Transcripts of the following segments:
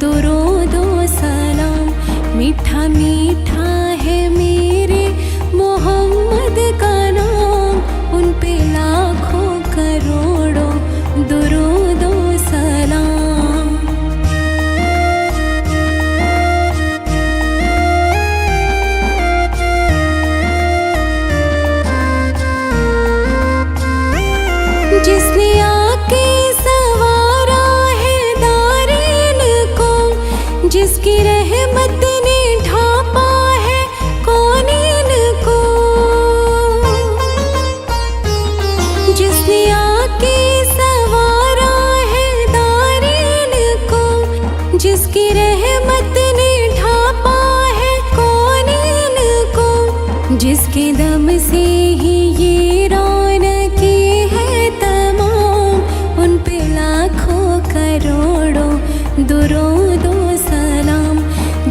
दुरूदो सलाम। मीठा मीठा है मेरे मोहम्मद का नाम, उन पे लाखों करोड़ों दुरूदो सलाम। जिसने आके सवारा है दारीन को, जिसकी रहमत ने ढांपा है कौनीन को। जिसने आके सवारा है दारीन को, जिसकी रहमत ने ढांपा है कौनीन को। जिसके दम से ही ये रौनकी है तमाम, उन पे लाखों करोड़ों दुरूदो सलाम।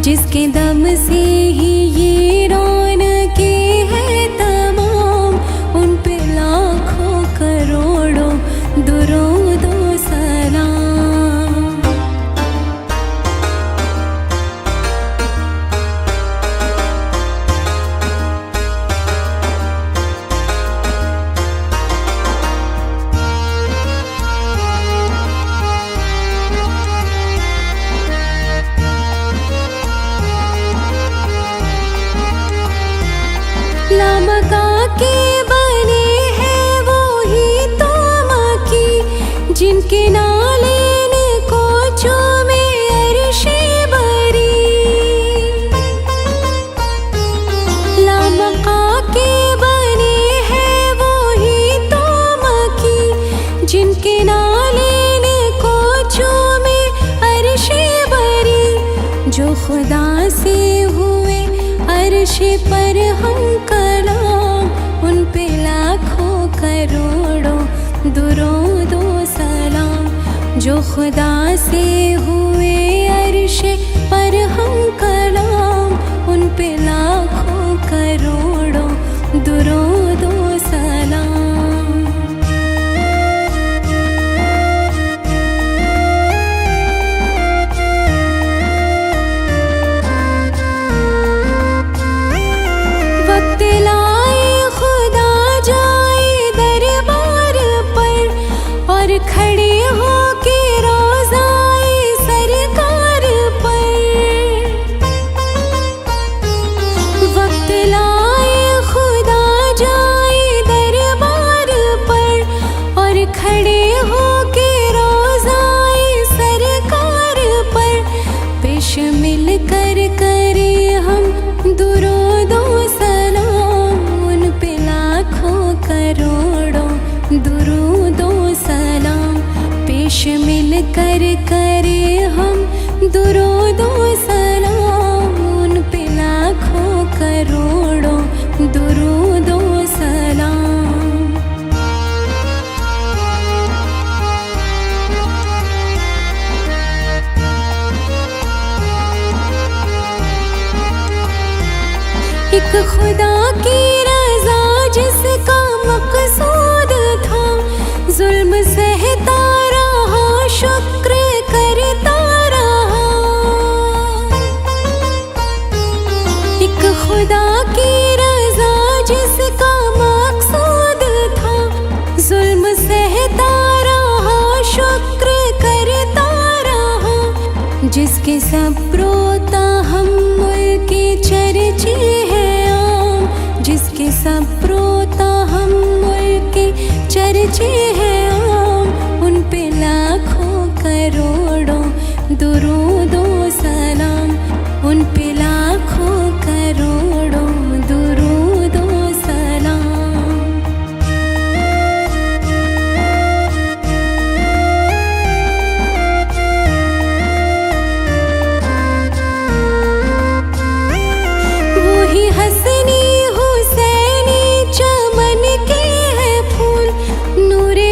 जिसके दम से ही ये रौनकी है तमाम, उन पे लाखों करोड़ों दुरूदो सलाम। लामका के बने हैं वो ही तो मकी, जिनके नालेन को चूमे अर्शे बरी। लामका के बने हैं वो ही तो मकी, जिनके नालेन को चूमे अर्शे बरी। जो खुदा से हुए अर्श पर हम कलाम, उन पे लाखों करोड़ों दुरूदो सलाम। जो खुदा से हुए अर्श पर हम कलाम, उन पे लाखों करोड़ों दुरूदो सलाम। वक्त लाए खुदा जाए दरबार पर, और खड़े हो के रोज़ाए सरकार पर। वक्त लाए खुदा जाए दरबार पर, और खड़े हो के रोज़ाए सरकार पर। पेश मिल कर करे हम दुरूदो सलाम, उन पे लाखों करोड़ों दुरूदो सलाम। पेश मिल कर करे हम दुरूदो सलाम, उन पे लाखों करोड़ों दुरूदो सलाम। एक खुदा की रज़ा जिसका मकसूद था, जुल्म सहता रहा शुक्र करता रहा। एक खुदा की रज़ा जिसका मकसूद था, जुल्म सहता रहा शुक्र करता रहा। जिसके सब्रो तहम्मुल के चर्चे हैं आम, जिसके सब्रो तहम्मुल के चर्चे हैं आम, उन पे लाखों करोड़ों दुरूदो सलाम। उन पे लाखों करोड़ों दुरूदो सलाम। वही हसनी हुसैनी चमन के हैं फूल, नूरे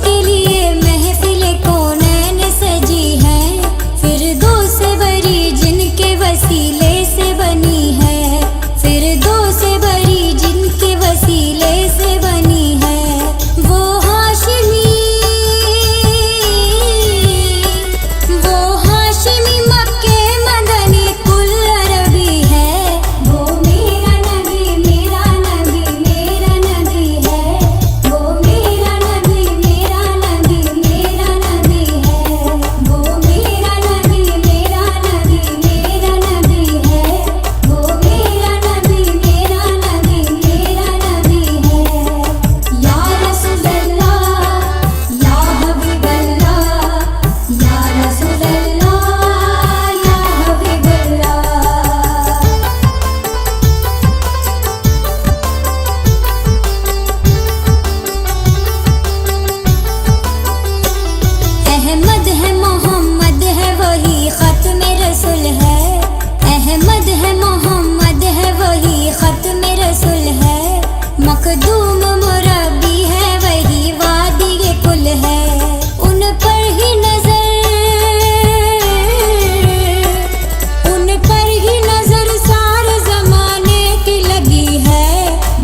के लिए महफिल कौनैन सजी है, फिरदौस बरी जिनके वसीले से बनी है, फिरदौस बरी जिनके वसीले से बनी है। वो हाशिमी मक्के मदनी कुल अरबी है, वो मेरा नबी मेरा नबी मेरा नबी है, वो मेरा नबी मेरा नबी मेरा नबी है, वो मेरा नबी मेरा नबी मेरा नबी है, वो मेरा नबी मेरा नबी मेरा नबी है। या रसूल अल्लाह या हबीब अल्लाह, या रसूल अल्लाह या हबीब अल्लाह। अहमद है मोहम्मद है वही खत्म रसूल है, अहमद है मोहम्मद है वही खत्म रसूल है, मखदूम मुरब्बी है वही वादी कुल है। उन पर ही नजर सारे जमाने की लगी है,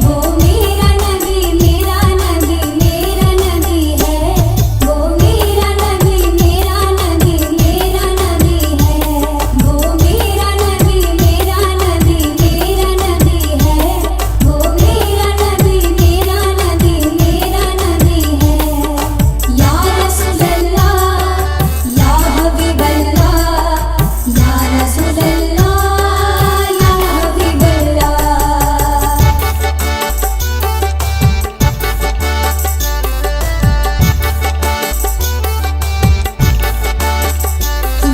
वो मेरा नबी मेरा नबी मेरा नबी है, वो मेरा नबी मेरा नबी मेरा नबी है, वो मेरा नबी मेरा नबी मेरा नबी है, वो मेरा नबी मेरा नबी मेरा नबी है। या रसूल अल्लाह या हबीब अल्लाह, या रसूल अल्लाह या हबीब अल्लाह।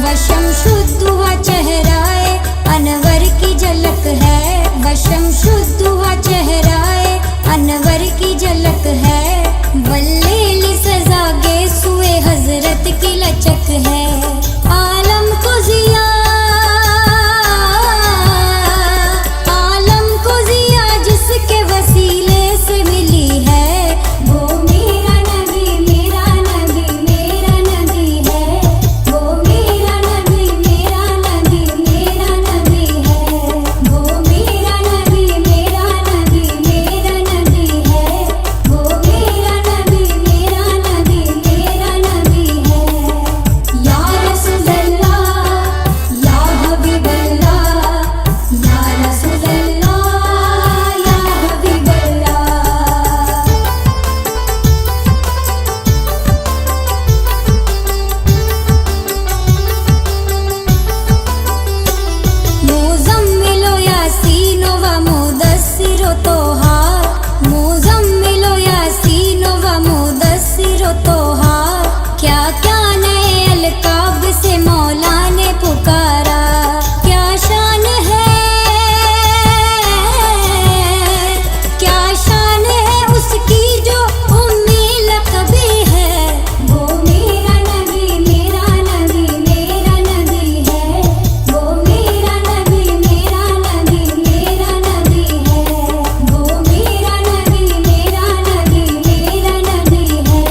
वशमशुद्दुहा चेहराए अनवर की झलक है, वशमशुद्दुहा चेहराए अनवर की झलक है, वल्लेली सजा गे सुए हजरत की लचक है। आलम को जिया जिसके वसीले से मिली है, वो मेरा नबी मेरा नबी मेरा नबी है, वो मेरा नबी मेरा नबी मेरा नबी है, वो मेरा नबी मेरा नबी मेरा नबी है, वो मेरा नबी मेरा नबी मेरा नबी है। या रसूल अल्लाह या हबीब अल्लाह, या रसूल अल्लाह या हबीब अल्लाह। मुज़म्मिलो यासीनो व मुदस्सिरो तोहा, मुज़म्मिलो यासीनो व मुदस्सिरो तोहा, क्या क्या नए अलकाब से मौला ने पुकारा। क्या शान है उसकी जो उम्मी लक़बी है, वो मेरा नबी मेरा नबी मेरा नबी है, वो मेरा नबी मेरा नबी मेरा नबी है, वो मेरा नबी मेरा नबी मेरा नबी है,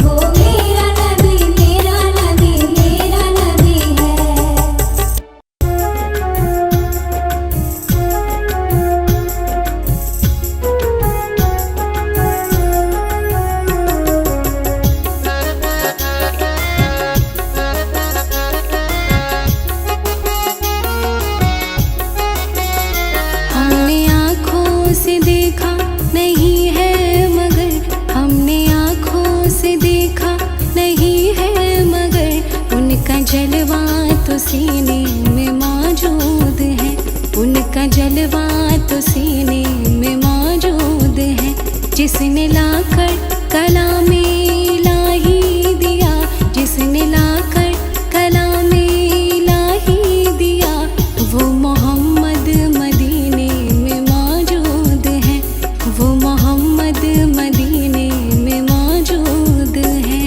वो मेरा नबी मेरा नबी मेरा नबी है। हमने आँखों से देखा नहीं है मगर, हमने आँखों से देखा नहीं है मगर, उनका जलवा तो सीने में मौजूद है, उनका जलवा तो सीने में मौजूद है। जिसने लाकर कलामे इलाही दिया, जिसने लाकर कलामे इलाही दिया, वो मोहम्मद मदीने में मौजूद है, वो मोहम्मद मदीने में मौजूद है।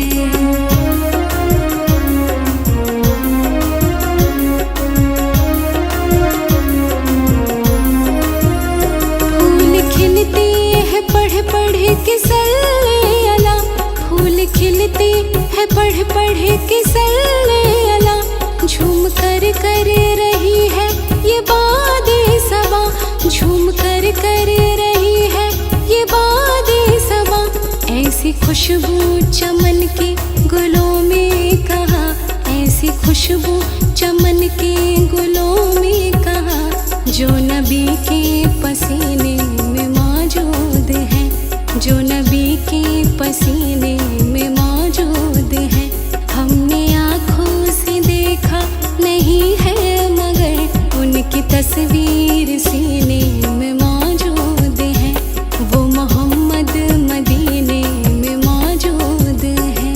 फूल खिलते हैं पढ़ पढ़ के सल्ले अला, कहते हैं पढ़ पढ़ के सल्ले अला, झूम कर रही है ये बादे सबा, झूम कर रही है ये बादे सबा। ऐसी खुशबू चमन के गुलों में कहा, ऐसी खुशबू चमन के गुलों में कहा, जो नबी के पसीने में मौजूद है, जो नबी के पसीने में मौजूद है। हमने आँखों से देखा नहीं है मगर उनकी तस्वीर सीने में मौजूद है, वो मोहम्मद मदीने में मौजूद है।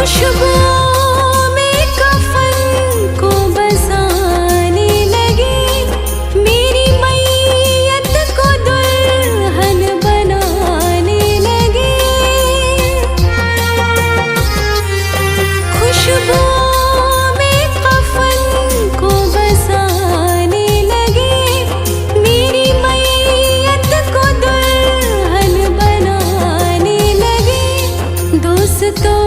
खुशबुओं में कफन को बसाने लगे, मेरी मैयत को दुल्हन बनाने लगे। खुशबुओं में कफन को बसाने लगे, मेरी मैयत को दुल्हन बनाने लगे। दोस्तों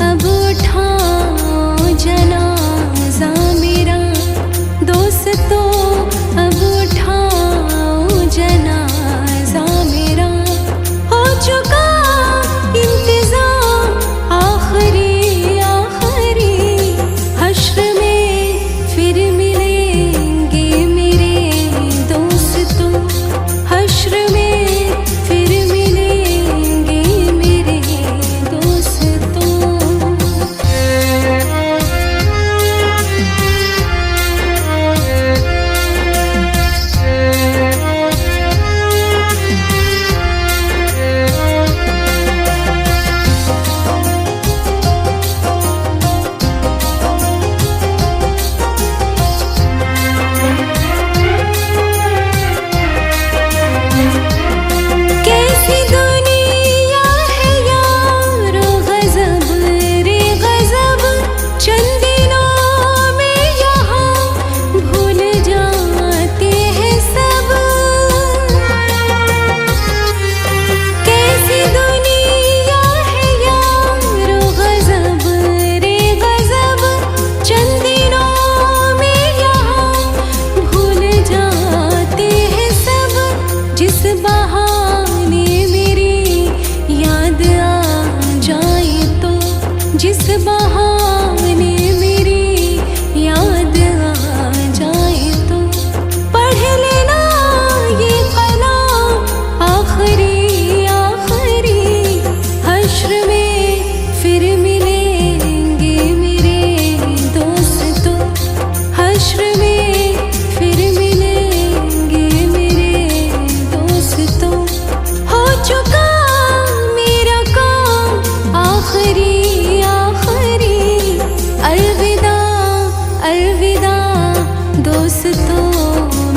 अब उठाओ जनाजा मेरा, दोस्तों अब उठाओ जनाजा मेरा। हो चुका इंतज़ाम आखिरी आखिरी, हश्र में फिर मिलेंगे मेरे दोस्तों, हश्र में फिर मिलेंगे मेरे दोस्तों। कैसी दुनिया है यारो गज़ब रे गज़ब, चंद दिनों में यहाँ भूल जाते हैं सब। कैसी दुनिया है यारो गज़ब रे गज़ब, चंद दिनों में यहाँ भूल जाते हैं सब। जिस बहाने मेरी याद आ जाए तो, जिस बहाने मेरी याद आ जाए तो, पढ़ लेना ये कलाम आखिरी आखिरी, हश्र में फिर मिलेंगे मेरे दोस्तों, हश्र में फिर मिलेंगे मेरे दोस्तों। हो चुका मेरा काम आखिरी आखिरी, अलविदा अलविदा दोस्तों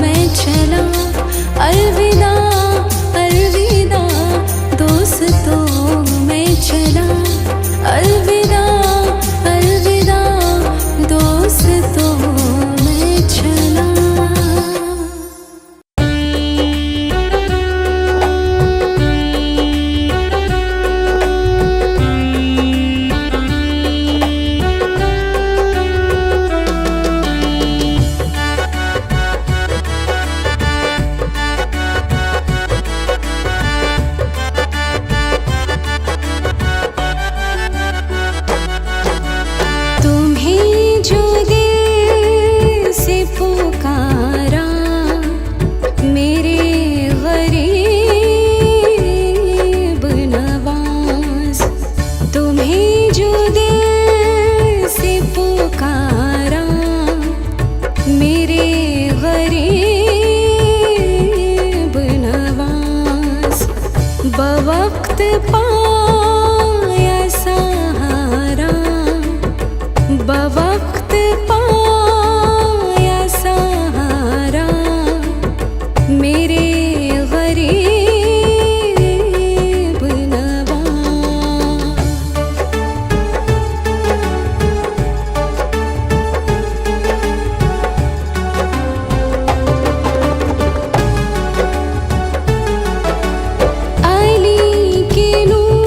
मैं चला, अलविदा अलविदा दोस्तों मैं चला, अलविदा अलविदा दोस्तों मैं चला। तुम्हें जो दिल से पुकारा मेरे गरीब नवाज, तुम्हें जो दिल से पुकारा मेरे गरीब नवाज, बवक्त पाया सहारा, बवक्त पाया सहारा मेरे गरीब नवाज। अली के नूर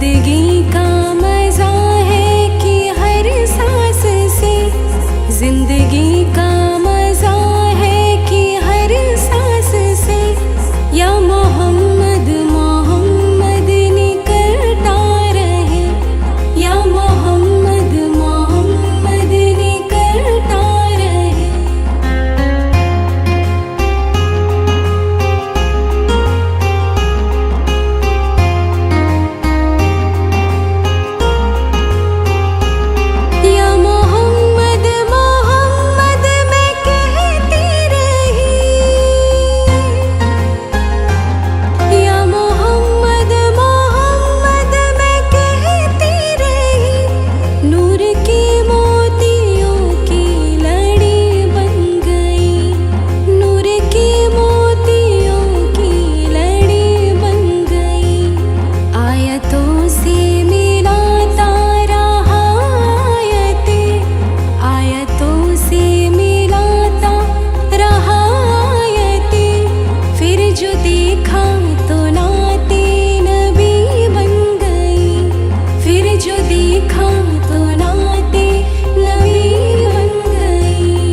जिंदगी का मजा है कि हर सांस से, जिंदगी का मजा है कि हर सांस से, या मोहम्मद मोहम्मद निकलता रहे, या मोहम्मद मोहम्मद निकलता रहे। या मोहम्मद मोहम्मद मैं कहती रही, या मोहम्मद मोहम्मद मैं कहती रही, नूर के मोतियों की लड़ी बन गई, नूर के मोतियों की लड़ी बन गई। आयतों से मिलाता रहा आयतें, आयतों से मिलाता रहा आयतें, फिर जो देखा तो नाते नबी बन गई, फिर जो देखा तो नाते नबी बन गई।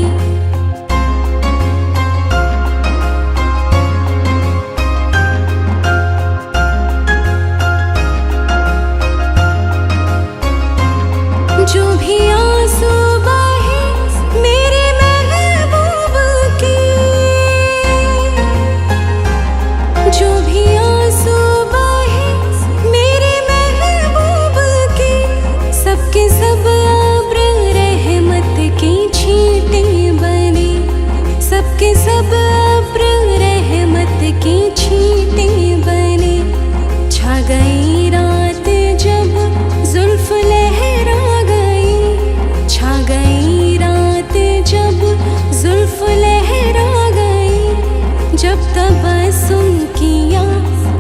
जो भी आंसू बहे मेरे महबूब के, जो भी आंसू बहे मेरे महबूब के, सबके सब अब्र रहमत की छींटें बने, सबके सब अब्र रहमत की छींटें बने। छा गई रात जब जुल्फ लहरा गई, छा गई रात जब जुल्फ लहरा गई, जब तबस्सुम किया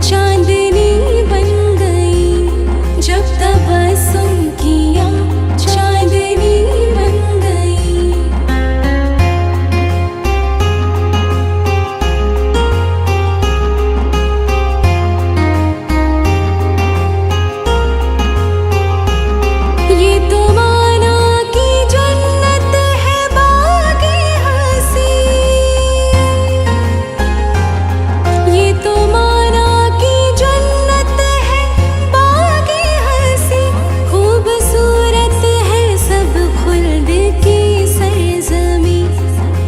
चांदनी बन गई, जब तबस्सुम किया चांदनी बन गई। ये तो माना कि जन्नत है बाग़े हंसी, ये तो माना कि जन्नत है बाग़े हंसी, खूबसूरत है सब खुल्द की सरज़मी,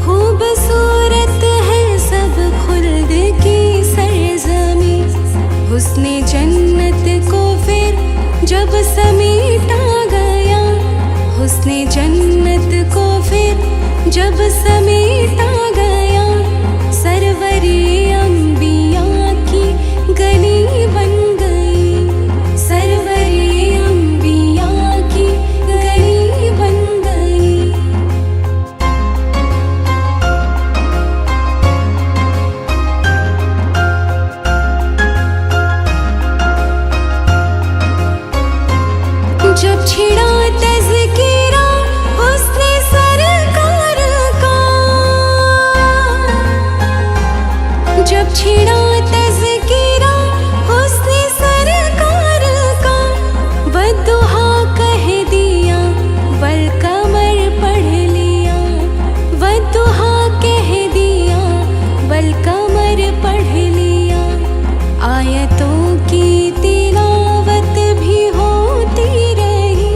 खूबसूरत है सब खुल्द की सरज़मी। हुस्ने जन्नत को फिर जब समेटा गया, हुस्ने जन्नत को फिर जब समेटा गया, सरवरे अंबिया की गली बन गई, सरवरे अंबिया की गली बन गई। जब छिड़ा तज़किरा हुस्ने सरकार का, जब छिड़ा तज़किरा हुस्ने सरकार का, बद्दुहा कह दिया वल कमर पढ़ लिया, बद्दुहा कह दिया वल कमर पढ़ लिया। आयतों की तिलावत भी होती रही,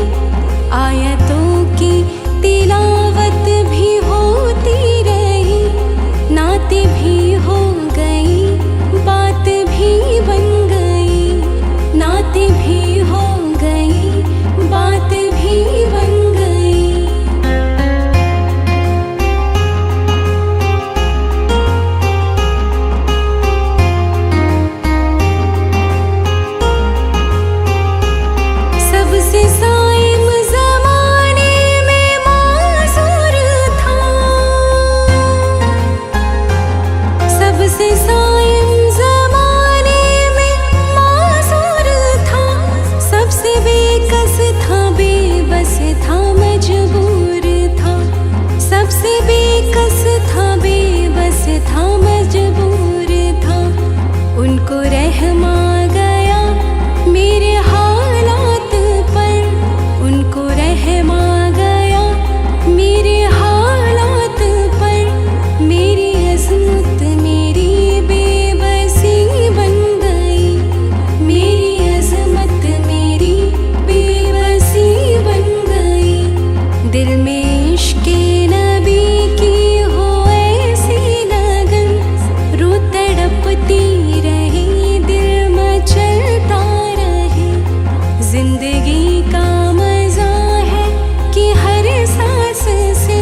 जिंदगी का मजा है कि हर सांस से,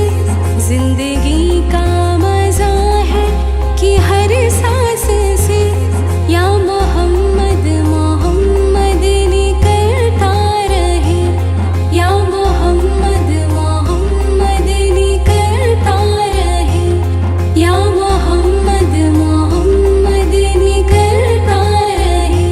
जिंदगी का मजा है कि हर सांस से, या मोहम्मद मोहम्मद निकलता रहे, या मोहम्मद मोहम्मद निकलता रहे, या मोहम्मद मोहम्मद निकलता रहे।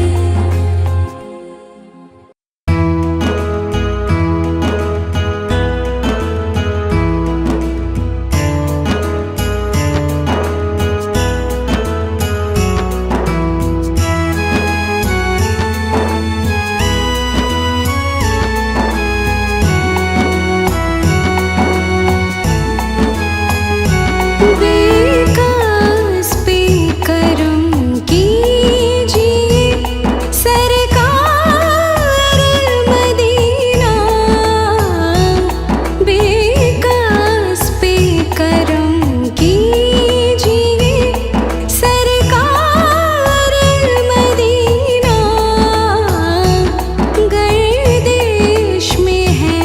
बेकास पे करम कीजिए सरकार मदीना, बेकास पे करम कीजिए सरकार मदीना, गर्दिश में है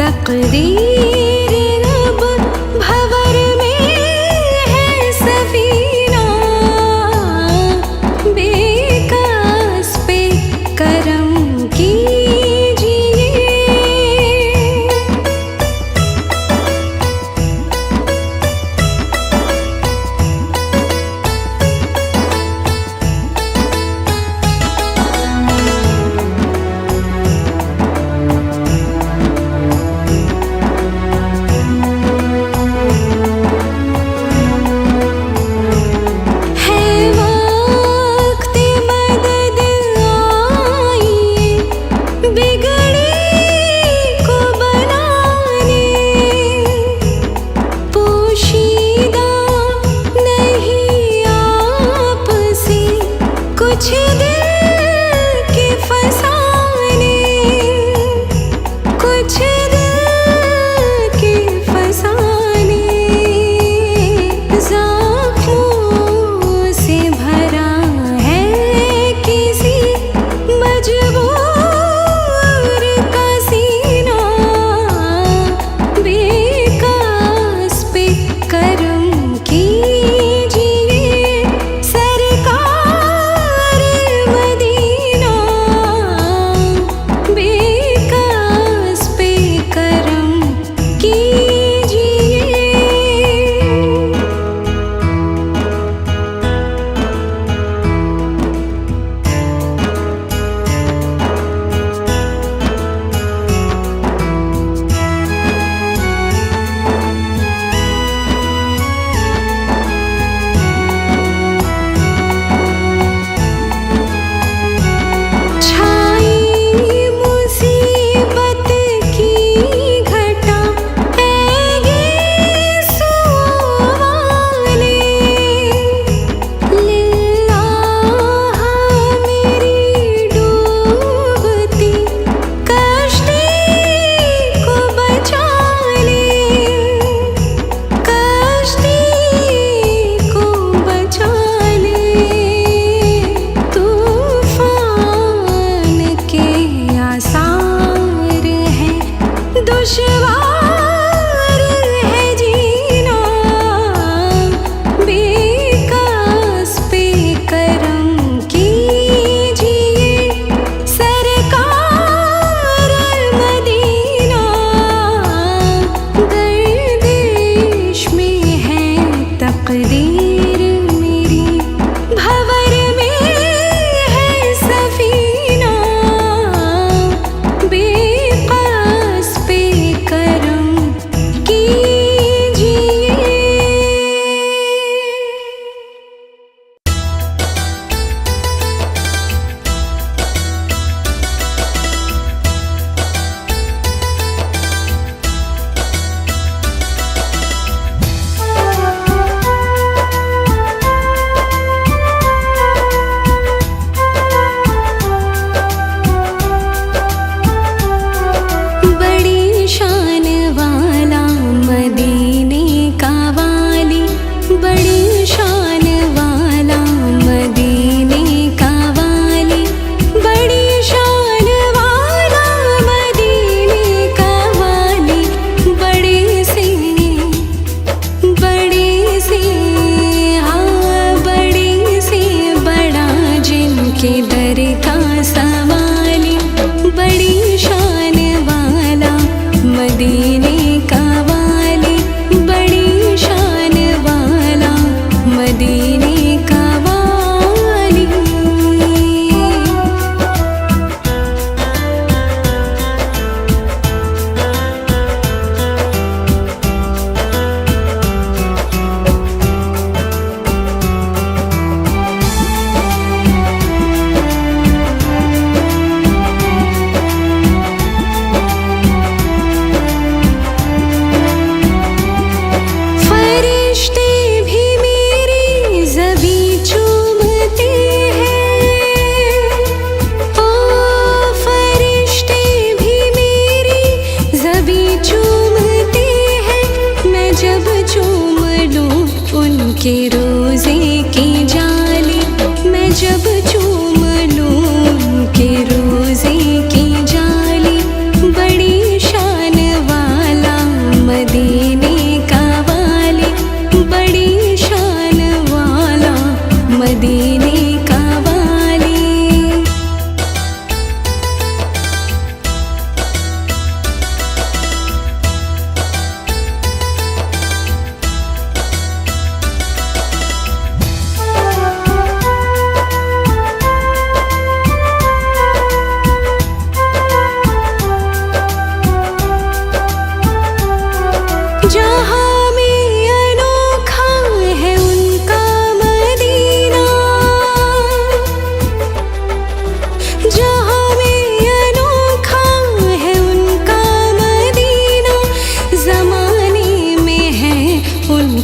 तकदीर अब भंवर में है सफीना, बेकास पे करम कीजिए।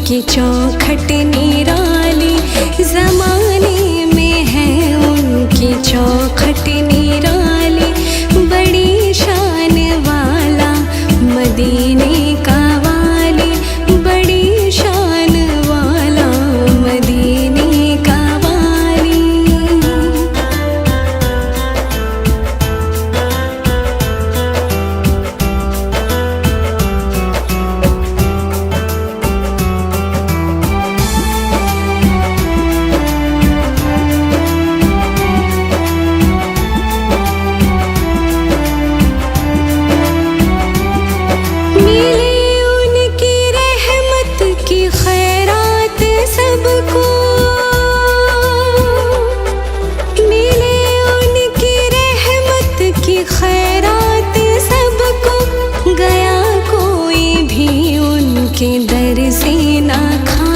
उनकी चौखट निराली, जमाने में है उनकी चौखट निराली। बड़ी शान वाला मदीने का वाली, बड़ी शान वाला मदीने का वाली। मिले उनकी रहमत की खैरात सबको, मिले उनकी रहमत की खैरात सबको। गया कोई भी उनके दर से ना खा